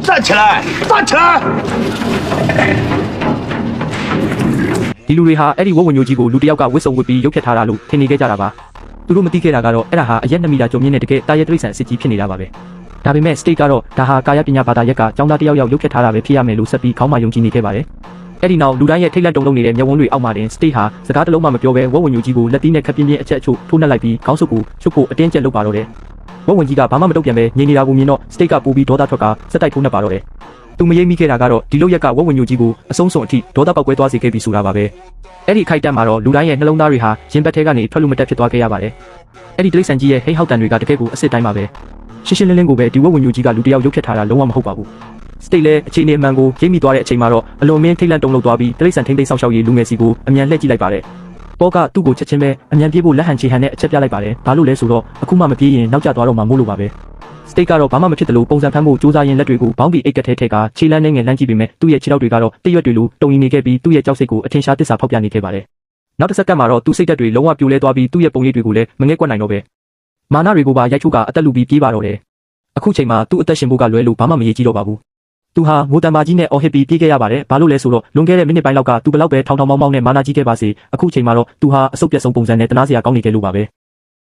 站起来，站起来！ ဒီလူတွေဟာအဲ့ဒီဝက်ဝင်မျိုးကြီးကိုလူတစ်ယောက်ကဝစ်စုံဝစ်ပြီးရုပ်ဖြတ်ထားတာလို့ထင်နေခဲ့ကြတာပါသူတို့မသိခဲ့တာကတော့အဲ့ဒါဟာအရက်2မီတာကျော်မြင့်တဲ့တကယ်တာရဲတိရစ္ဆာန်အစ်ကြီးဖြစ်နေတာပါပဲဒါပေမဲ့ state ကတော့ဒါဟာကာယပညာဘာသာရက်ကကျောင်းသားတစ်ယောက်ရုပ်ဖြတ်ထားတာပဲဖြစ်ရမယ်လို့ဆက်ပြီးခေါင်းမှာယုံကြည်နေခဲ့ပါတယ်အဲ့ဒီနောက်လူတိုင်းရဲ့ထိတ်လန့်တုန်လှုပ်နေတဲ့မျက်ဝန်းတွေအောက်မှာတင် state ဟာစကားတစ်လုံးမှမပြောဘဲဝက်ဝင်မျိုးကြီးကိုလက်သီးနဲ့ခပ်ပြင်းပြင်းအချက်အချို့ထိုးနှက်လိုက်ပြီးခေါင်းစုပ်ကိုချွတ်ဖို့အတင်းကျပ်လုပ်ပါတော့တယ်ဝက်ဝင်ကြီးကဘာမှမတုံ့ပြန်ပဲငြိမ်နေတာကိုမြင်တော့ state ကပိုပြီးဒေါသထွက်ကစက်တိုက်ထိုးနှက်ပါတော့တယ်သူမရိပ်မိခဲ့တာကတော့ဒီလိုရက်ကဝက်ဝင်မျိုးကြီးကိုအဆုံးစွန်အထိဒေါသပေါက်ကွဲသွားစေခဲ့ပြီဆိုတာပါပဲအဲ့ဒီခိုက်တန့်မှာတော့လူတိုင်းရဲ့နှလုံးသားတွေဟာရင်ဘတ်ထဲကနေထွက်လို့မတက်ဖြစ်သွားခဲ့ရပါတယ်အဲ့ဒီတိရစ္ဆာန်ကြီးရဲ့ဟိတ်ဟောက်တန်တွေကတကယ်ကိုအစ်စ်တိုင်းပါပဲရှင်းရှင်းလင်းလင်းကိုပဲဒီဝက်ဝင်မျိုးကြီးကလူတစ်ယောက်ရုပ်ဖြတ်ထားတာလုံးဝမဟုတ်ပါဘူးစတိတ်လည်းအခြေအနေအမှန်ကိုရိပ်မိသွားတဲ့အချိန်မှာတော့အလွန်မင်းထိတ်လန့်တုန်လှုပ်သွားပြီးတိရစ္ဆာန်ထိမ့်သိမ်းဆောင်ရှောက်ရေးလူငယ်စီကိုအမြန်လှည့်ကြည့်လိုက်ပါတယ်ပေါကသူ့ကိုချက်ချင်းပဲအမြန်ပြေးဖို့လက်ဟန်ချေဟန်နဲ့အချက်ပြလိုက်ပါတယ်ဘာလို့လဲဆိုတော့အခုမှမပြေးရင်နောက်ကျသွားတော့မှမို့လို့ပါပဲစတိတ်ကတော့ဘာမှမဖြစ်တယ်လို့ပုံစံဖမ်းဖို့စူးစမ်းရင်းလက်တွေကိုဘောင်းဘီအိတ်ကထဲထက်ကခြေလမ်းနဲ့ငယ်လမ်းကြည့်ပေမဲ့သူ့ရဲ့ခြေထောက်တွေကတော့တရွက်တွေလိုတုံရင်နေခဲ့ပြီးသူ့ရဲ့ကြောက်စိတ်ကိုအထင်ရှားသစ္စာဖောက်ပြနေခဲ့ပါတယ်နောက်တစ်စက္ကန့်မှာတော့သူ့စိတ်ဓာတ်တွေလုံးဝပြိုလဲသွားပြီးသူ့ရဲ့ပုံရိပ်တွေကိုလည်းမငဲ့ကွက်နိုင်တော့ပဲမာနတွေကိုပါရိုက်ချိုးကအသက်လူပြီးပြေးပါတော့တယ်အခုချိန်မှာသူ့အသက်ရှင်ဖို့ကလွဲလို့ဘာမှမရည်ကြည့်တော့ပါဘူးသူဟာငိုတံပါကြီးနဲ့အော်ဟစ်ပြီးပြေးခဲ့ရပါတယ်ဘာလို့လဲဆိုတော့လွန်ခဲ့တဲ့မိနစ်ပိုင်းလောက်ကသူဘလောက်ပဲထောင်ထောင်မောင်းမောင်းနဲ့မာနာကြီးခဲ့ပါစေအခုချိန်မှာတော့သူဟာအဆုတ်ပြတ်ဆုံးပုံစံနဲ့တနာစရာကောင်းနေတယ်လို့ပါပဲ